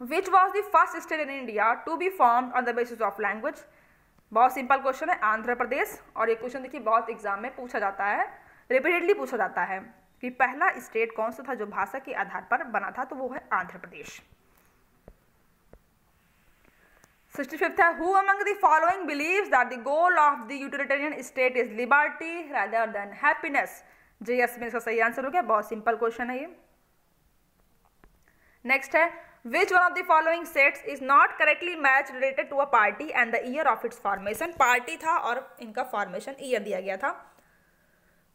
which was the first state in India to be formed on the basis of language. बहुत सिंपल क्वेश्चन है, आंध्र प्रदेश। और ये क्वेश्चन देखिए बहुत एग्जाम में पूछा जाता है, रिपीटेडली पूछा जाता है कि पहला स्टेट कौन सा था जो भाषा के आधार पर बना था, तो वो है आंध्र प्रदेश। 65th है who among the following believes that the goal of the utilitarian state is liberty rather than happiness. JS में इसका सही आंसर हो गया, बहुत सिंपल क्वेश्चन है ये। नेक्स्ट है which one of the following sets is not correctly match related to a party and the year of its formation. Party था और इनका फॉर्मेशन ईयर दिया गया था।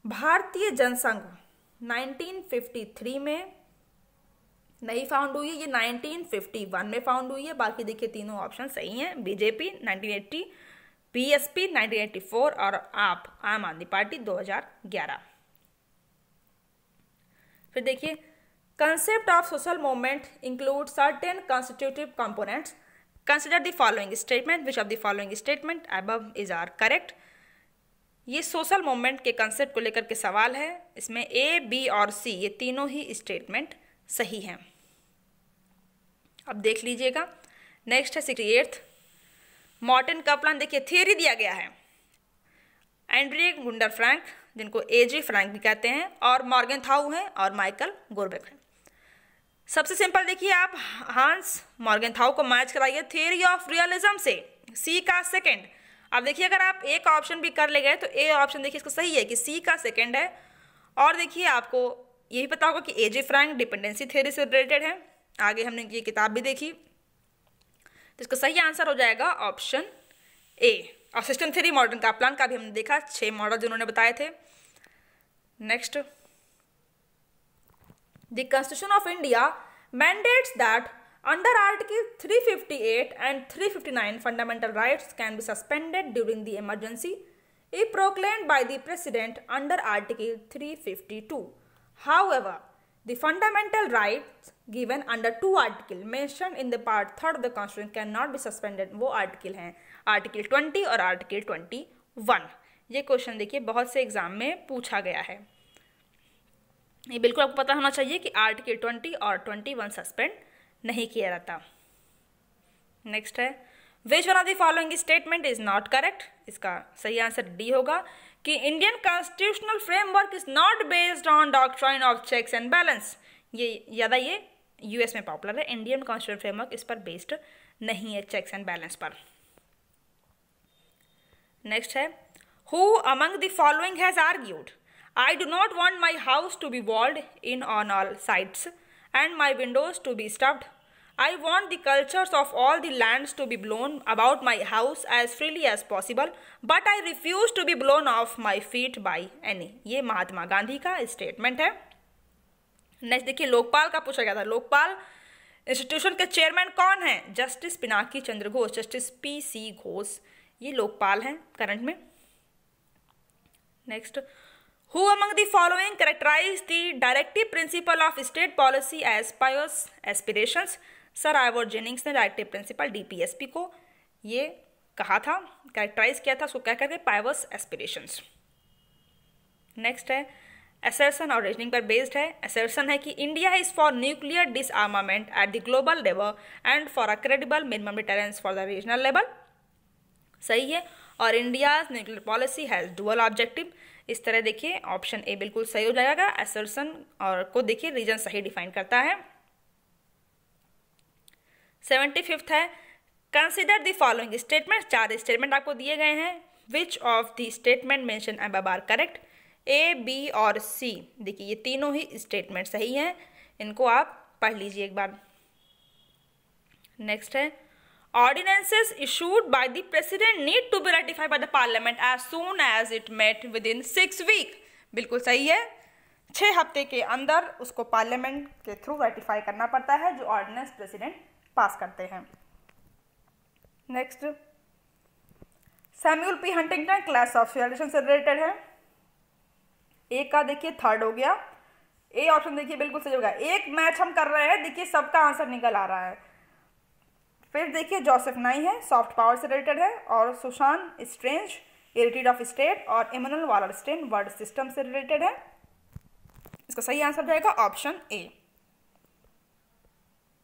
भारतीय जनसंघ 1953 में नहीं फाउंड हुई है, ये 1951 में फाउंड हुई है। बाकी देखिए तीनों ऑप्शन सही हैं। BJP 1980, BSP 1984 और आम आदमी पार्टी 2011। फिर देखिए concept of social movement include certain constitutive components, consider the following statement, which of the following statement above is are correct. ये सोशल मूवमेंट के कंसेप्ट को लेकर के सवाल है, इसमें A, B और C ये तीनों ही स्टेटमेंट सही हैं। अब देख लीजिएगा। नेक्स्ट है 68th मॉर्टन कपलान। देखिए थियरी दिया गया है एंड्रे गुंडर फ्रैंक, जिनको AG फ्रैंक भी कहते हैं, और मॉर्गेनथाउ हैं और माइकल गोरबेक हैं। सबसे सिंपल देखिए आप हांस मॉर्गेनथाउ को मैच कराइए थियरी ऑफ रियलिज्म से, C का सेकेंड। अब देखिए अगर आप एक ऑप्शन भी कर ले गए तो A ऑप्शन देखिए इसको सही है कि C का सेकेंड है। और देखिए आपको यही पता होगा कि AG फ्रैंक डिपेंडेंसी थ्योरी से रिलेटेड है, आगे हमने ये किताब भी देखी। तो इसका सही आंसर हो जाएगा ऑप्शन A। और सिस्टम थ्योरी मॉडर्न कपलान का भी हमने देखा, 6 मॉडल जिन्होंने बताए थे। Next the constitution of India mandates that under Article 358 and 359 fundamental rights can be suspended during the emergency if proclaimed by the President under Article 352. However, the fundamental rights given under 2 articles mentioned in the part 3rd of the Constitution cannot be suspended. वो article हैं article 20 और article 21। ये question देखिए बहुत से exam में पूछा गया है, ये बिल्कुल आपको पता होना चाहिए कि आर्टिकल 20 और 21 सस्पेंड नहीं किया जाता। नेक्स्ट है which one of the following statement is not correct. इसका सही आंसर D होगा कि Indian constitutional framework is not based on doctrine of checks and balance. ये US में पॉपुलर है, इंडियन कॉन्स्टिट्यूशनल फ्रेमवर्क इस पर बेस्ड नहीं है चेक्स एंड बैलेंस पर। नेक्स्ट है who among the following has argued I do not want my house to be walled in on all sides and my windows to be stuffed. I want the cultures of all the lands to be blown about my house as freely as possible, but I refuse to be blown off my feet by any. ये महात्मा गांधी का statement है। Next देखिए लोकपाल का पूछा गया था। Lokpal institution के chairman कौन है? Justice Pinaki Chandra Ghosh, justice PC Ghosh, ये लोकपाल हैं करंट में। Next, who among the following characterise the directive principle of state policy as pious aspirations? Sir Ivor Jennings ने डायरेक्टिव प्रिंसिपल DPSP को ये कहा था, कैरेक्टराइज किया था, उसको क्या कहते हैं? पायस एस्पिरेशंस। नेक्स्ट है असर्शन और रीजनिंग पर बेस्ड है। असर्शन है कि India is for nuclear डिसआर्मामेंट at the global level and for a credible minimum deterrence for the regional level, सही है। और India nuclear policy has dual objective, इस तरह देखिए ऑप्शन ए बिल्कुल सही हो जाएगा। असर्शन और को देखिए रीजन सही डिफाइन करता है। 75th है consider the following statement, 4 statement आपको दिए गए हैं। Which of the statement mention above are correct? A, B और C, देखिए ये तीनों ही स्टेटमेंट सही हैं, इनको आप पढ़ लीजिए एक बार। नेक्स्ट है ordinances issued by the president need to be ratified by the parliament as soon as it met within 6 week, बिल्कुल सही है। 6 हफ्ते के अंदर उसको पार्लियामेंट के थ्रू रेटिफाई करना पड़ता है जो ऑर्डिनेंस प्रेसिडेंट पास करते हैं। Next Samuel P. Huntington clash of civilisation से रिलेटेड है। ए का देखिए 3rd हो गया, ए ऑप्शन देखिए बिल्कुल सही होगा। एक मैच हम कर रहे हैं, देखिए सबका आंसर निकल आ रहा है। फिर देखिए जोसेफ नाई है, सॉफ्ट पावर से रिलेटेड है, और Sushan strange attitude of state, और इमैनुअल वालरस्टेन वर्ड सिस्टम से रिलेटेड है। इसका सही आंसर जाएगा ऑप्शन ए।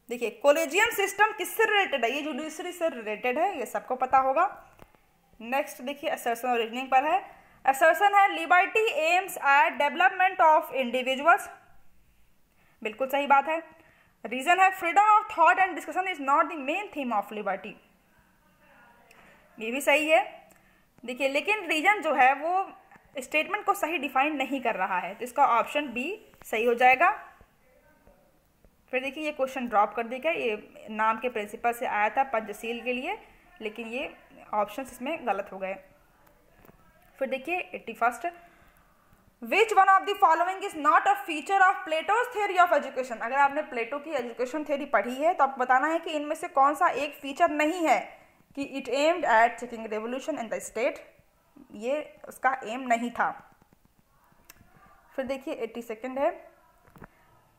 देखिए कोलेजियम सिस्टम किससे रिलेटेड है? ये जुडिशरी से रिलेटेड है, ये सबको पता होगा। नेक्स्ट देखिए असर्शन और रीजनिंग पर है। असर्शन है liberty aims at development of individuals, बिल्कुल सही बात है। रीजन है freedom of thought and discussion is not the main theme of liberty, ये भी सही है। देखिए लेकिन रीजन जो है वो स्टेटमेंट को सही डिफाइन नहीं कर रहा है, तो इसका ऑप्शन बी सही हो जाएगा। फिर देखिए ये क्वेश्चन ड्रॉप कर दिया, ये नाम के प्रिंसिपल से आया था पंचशील के लिए, लेकिन ये ऑप्शंस इसमें गलत हो गए। फिर देखिए 81st, which one of the following is not a feature of Plato's theory of education? अगर आपने प्लेटो की एजुकेशन थ्योरी पढ़ी है तो आपको बताना है कि इनमें से कौन सा एक फीचर नहीं है कि it aimed at checking revolution in the state, ये उसका एम नहीं था। फिर देखिए 82nd है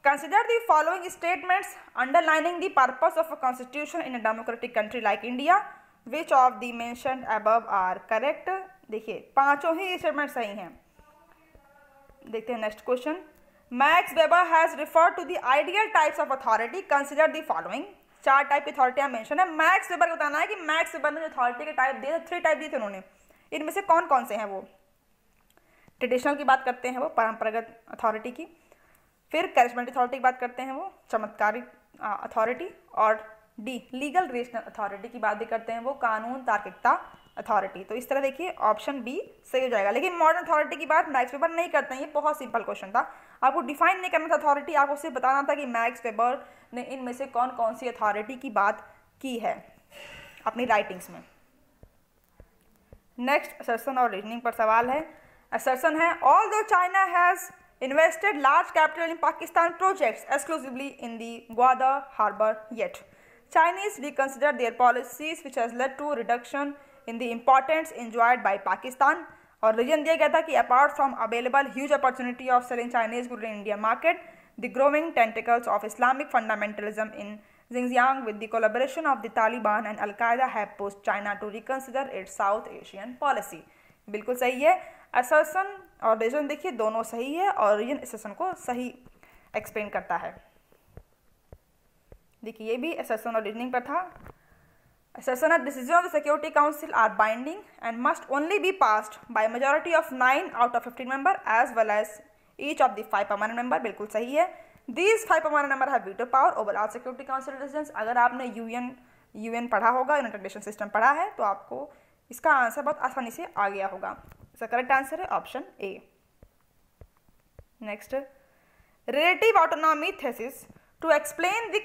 consider the following statements underlining the purpose of a constitution in a democratic country like India, which of the mentioned above are correct? देखिए पांचों ही स्टेटमेंट सही हैं। देखते हैं next question. Max Weber has referred to the ideal types of authority, consider the following. 4 type की authority mention है। Max weber को बताना है कि मैक्स वेबर ने अथॉरिटी के टाइप दिए, 3 टाइप दिए थे उन्होंने, इनमें से कौन कौन से हैं? वो ट्रेडिशनल की बात करते हैं, वो परंपरागत अथॉरिटी की। फिर कैरिज्मेटिक अथॉरिटी की बात करते हैं, वो चमत्कारिक अथॉरिटी। और डी लीगल रेशनल अथॉरिटी की बात भी करते हैं, वो कानून तार्किकता अथॉरिटी। तो इस तरह देखिए ऑप्शन बी सही हो जाएगा। लेकिन मॉडर्न अथॉरिटी की बात मैक्स वेबर नहीं करते हैं, ये बहुत सिंपल क्वेश्चन था, आपको डिफाइन नहीं करना था अथॉरिटी, आपको सिर्फ बताना था कि मैक्स वेबर ने इनमें से कौन कौन सी अथॉरिटी की बात की है अपनी राइटिंग्स में। नेक्स्ट असर्शन और रीजनिंग पर सवाल है। असर्शन है although China has invested large capital in Pakistan projects exclusively in the Gwadar harbor, yet Chinese reconsider their policies which has led to reduction in the importance enjoyed by Pakistan. और reason दिया गया था कि apart from available huge opportunity of selling Chinese goods in Indian market, the growing tentacles of Islamic fundamentalism in Xinjiang with the collaboration of the Taliban and Al-Qaeda have pushed China to reconsider its South Asian policy. बिल्कुल सही है। Assertion और reason देखिए दोनों सही है, और reason assertion को सही एक्सप्लेन करता है। देखिए ये भी असर्शन और रीजनिंग पर था। असर्शन है decision of the security council are binding and must only be passed by majority of 9 out of 15 member as well as each of the 5 permanent member, बिल्कुल सही है। These 5 permanent member have veto power over all security council decisions. अगर आपने UN पढ़ा होगा, United nation system पढ़ा है, तो आपको इसका आंसर बहुत आसानी से आ गया होगा। इसका करेक्ट आंसर है option A. Next relative autonomy thesis to explain the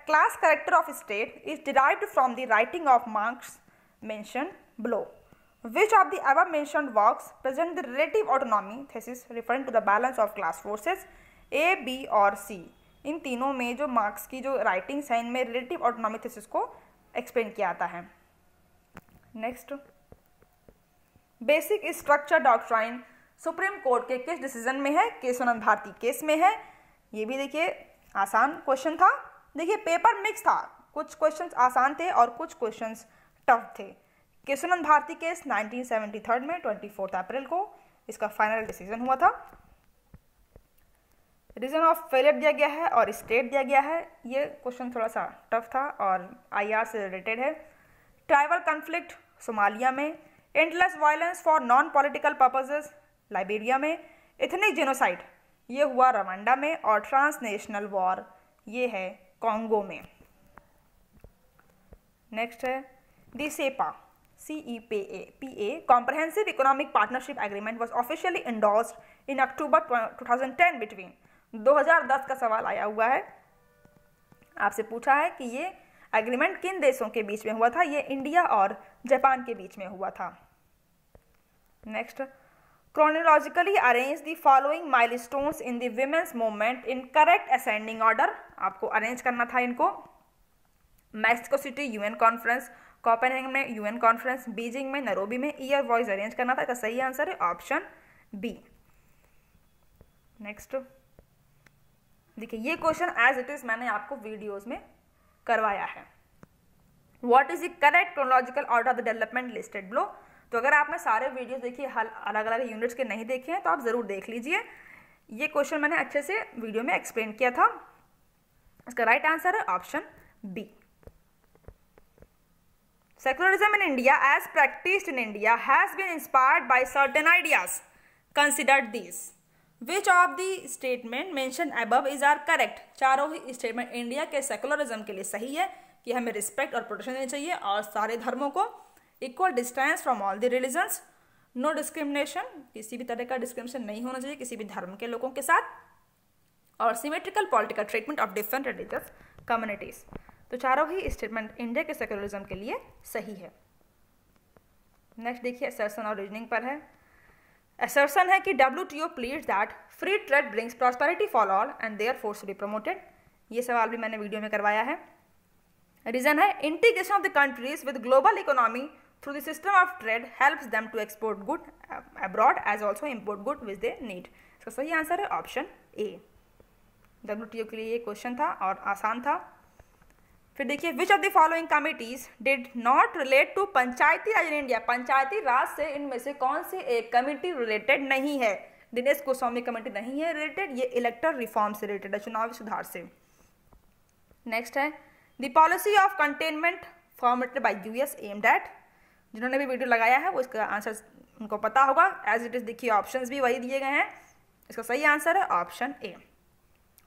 class character of state is derived from the writing of Marx mentioned below. Which of the above mentioned works present the relative autonomy thesis referring to the balance of class forces A, B और C, इन तीनों में जो marks की जो writings हैं इनमें relative autonomy thesis को explain किया जाता है। Next, basic structure doctrine supreme court के किस डिसीजन में है? केशवानंद भारती केस में है। ये भी देखिए आसान क्वेश्चन था। देखिए पेपर मिक्स था, कुछ क्वेश्चंस आसान थे और कुछ क्वेश्चंस टफ थे। केशवानंद भारती केस 1973 में 24 अप्रैल को इसका फाइनल डिसीजन हुआ था। रीजन ऑफ फेलियर दिया गया है और स्टेट दिया गया है। ये क्वेश्चन थोड़ा सा टफ था और आईआर से रिलेटेड है। ट्राइबल कन्फ्लिक्ट सोमालिया में, endless violence for non political purposes Liberia में, एथनिक जेनोसाइड ये हुआ रवांडा में और ट्रांसनेशनल वॉर ये है कॉन्गो में। नेक्स्ट है the CEPA CEPA comprehensive economic partnership agreement was officially endorsed in October 2010 between 2010 का सवाल आया हुआ है। आपसे पूछा है कि ये एग्रीमेंट किन देशों के बीच में हुआ था? ये इंडिया और जापान के बीच में हुआ था। Next, chronologically arrange the following milestones in the women's movement in correct ascending order। आपको अरेंज करना था इनको। Mexico city UN conference, Copenhagen में यूएन कॉन्फ्रेंस, बीजिंग में, नैरोबी में, ईयर वाइज अरेंज करना था। इसका सही आंसर है ऑप्शन बी। नेक्स्ट, देखिए ये क्वेश्चन एज इट इज मैंने आपको वीडियोस में करवाया है। What is the correct chronological order of the development listed below. तो अगर आपने सारे वीडियोस देखिए अलग अलग यूनिट्स के नहीं देखे हैं तो आप ज़रूर देख लीजिए। ये क्वेश्चन मैंने अच्छे से वीडियो में एक्सप्लेन किया था। इसका राइट आंसर है option B. Secularism in India as practised in India has been inspired by certain ideas considered this. Which of the statement mention above is are correct. चारों ही स्टेटमेंट इंडिया के secularism के लिए सही है कि हमें रिस्पेक्ट और प्रोटेक्शन देनी चाहिए और सारे धर्मों को equal distance from all the religions, no discrimination, किसी भी तरह का डिस्क्रिमिनेशन नहीं होना चाहिए किसी भी धर्म के लोगों के साथ, और symmetrical political treatment of different religious communities. तो चारों ही स्टेटमेंट इंडिया के सेक्युलरिज्म के लिए सही है। नेक्स्ट देखिए असर्शन और रीजनिंग पर है। असर्शन है कि WTO pleads that free trade brings prosperity for all and therefore should be promoted. ये सवाल भी मैंने वीडियो में करवाया है। रीजन है integration of the countries with global economy through the system of trade helps them to export good abroad as also import good which they need। इसका सही आंसर है ऑप्शन ए। WTO के लिए ये क्वेश्चन था और आसान था। फिर देखिए which of the following committees did not relate to Panchayati Raj in India. Panchayati Raj से इनमें से कौन सी एक कमिटी रिलेटेड नहीं है? दिनेश गोस्वामी कमेटी नहीं है रिलेटेड, ये इलेक्टोरल रिफॉर्म से रिलेटेड है, चुनावी सुधार से। नेक्स्ट है the policy of containment formatted bye US aimed at. जिन्होंने भी वीडियो लगाया है वो इसका आंसर उनको पता होगा। एज इट इज देखिए ऑप्शंस भी वही दिए गए हैं। इसका सही आंसर है ऑप्शन ए।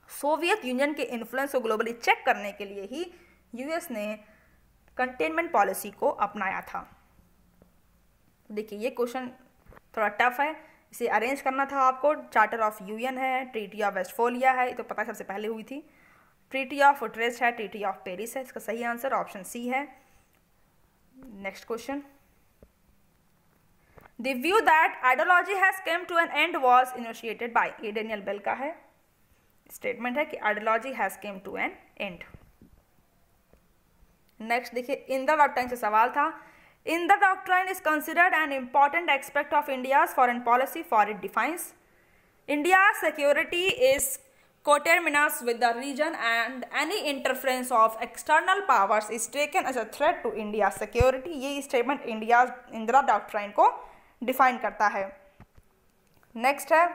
सोवियत यूनियन के इन्फ्लुएंस को ग्लोबली चेक करने के लिए ही यूएस ने कंटेनमेंट पॉलिसी को अपनाया था। देखिए ये क्वेश्चन थोड़ा टफ है, इसे अरेंज करना था आपको। चार्टर ऑफ यूएन है, ट्रीटी ऑफ वेस्टफोलिया है, ये तो पता सबसे पहले हुई थी। ट्रीटी ऑफ उट्रेस्ट है, ट्रीटी ऑफ पेरिस है। इसका सही आंसर ऑप्शन सी है। Next question, the view that ideology has come to an end was initiated by, ये डेनियल बेल का है स्टेटमेंट है कि ideology has come to an end. Next देखिए इन द डॉक्ट्राइन से सवाल था। In the doctrine is considered an important aspect of India's foreign policy for it defines India security is coterminous with the region and any interference of external powers is taken as a threat to India's security। ये statement Indira doctrine को define करता है। Next है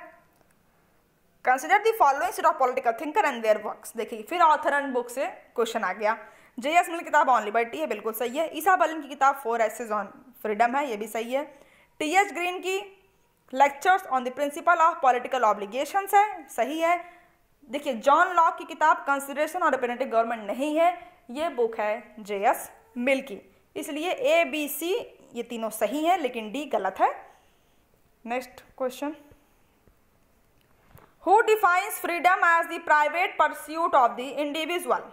consider the following set of political thinker and there works. देखिए फिर author and book से question आ गया। JS मिल की किताब ऑन लिबर्टी है, बिल्कुल सही है। ईसा बलिन की किताब 4 Essays ऑन फ्रीडम है, ये भी सही है। TH ग्रीन की lectures on the principle of political obligations है, सही है। देखिए जॉन लॉक की किताब कंसिडरेशन और रिप्रेजेंटेटिव गवर्नमेंट नहीं है, ये बुक है JS मिल की। इसलिए A, B, C ये तीनों सही हैं लेकिन D गलत है। Next question, who defines freedom as the private pursuit of the individual.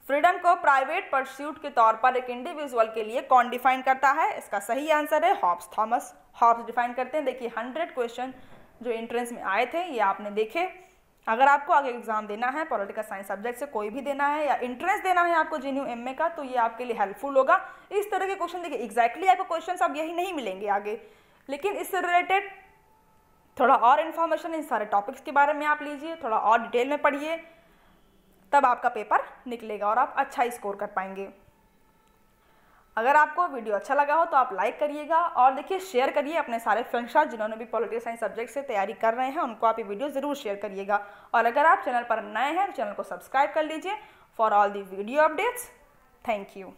Freedom को प्राइवेट परस्यूट के तौर पर एक इंडिविजुअल के लिए कौन डिफाइन करता है? इसका सही आंसर है हॉब्स थॉमस। हॉब्स डिफाइन करते हैं। देखिए 100 क्वेश्चन जो एंट्रेंस में आए थे ये आपने देखे। अगर आपको आगे एग्जाम देना है पॉलिटिकल साइंस सब्जेक्ट से कोई भी देना है या इंट्रेंस देना है आपको JNU MA का, तो ये आपके लिए हेल्पफुल होगा। इस तरह के क्वेश्चन देखिए एग्जैक्टली आपको क्वेश्चन अब यही नहीं मिलेंगे आगे, लेकिन इससे रिलेटेड थोड़ा और इन्फॉर्मेशन इन सारे टॉपिक्स के बारे में आप लीजिए, थोड़ा और डिटेल में पढ़िए, तब आपका पेपर निकलेगा और आप अच्छा स्कोर कर पाएंगे। अगर आपको वीडियो अच्छा लगा हो तो आप लाइक करिएगा और देखिए शेयर करिए अपने सारे फ्रेंड्स साथ जिन्होंने भी पॉलिटिकल साइंस सब्जेक्ट से तैयारी कर रहे हैं, उनको आप ये वीडियो ज़रूर शेयर करिएगा। और अगर आप चैनल पर नए हैं तो चैनल को सब्सक्राइब कर लीजिए for all the video updates. Thank you.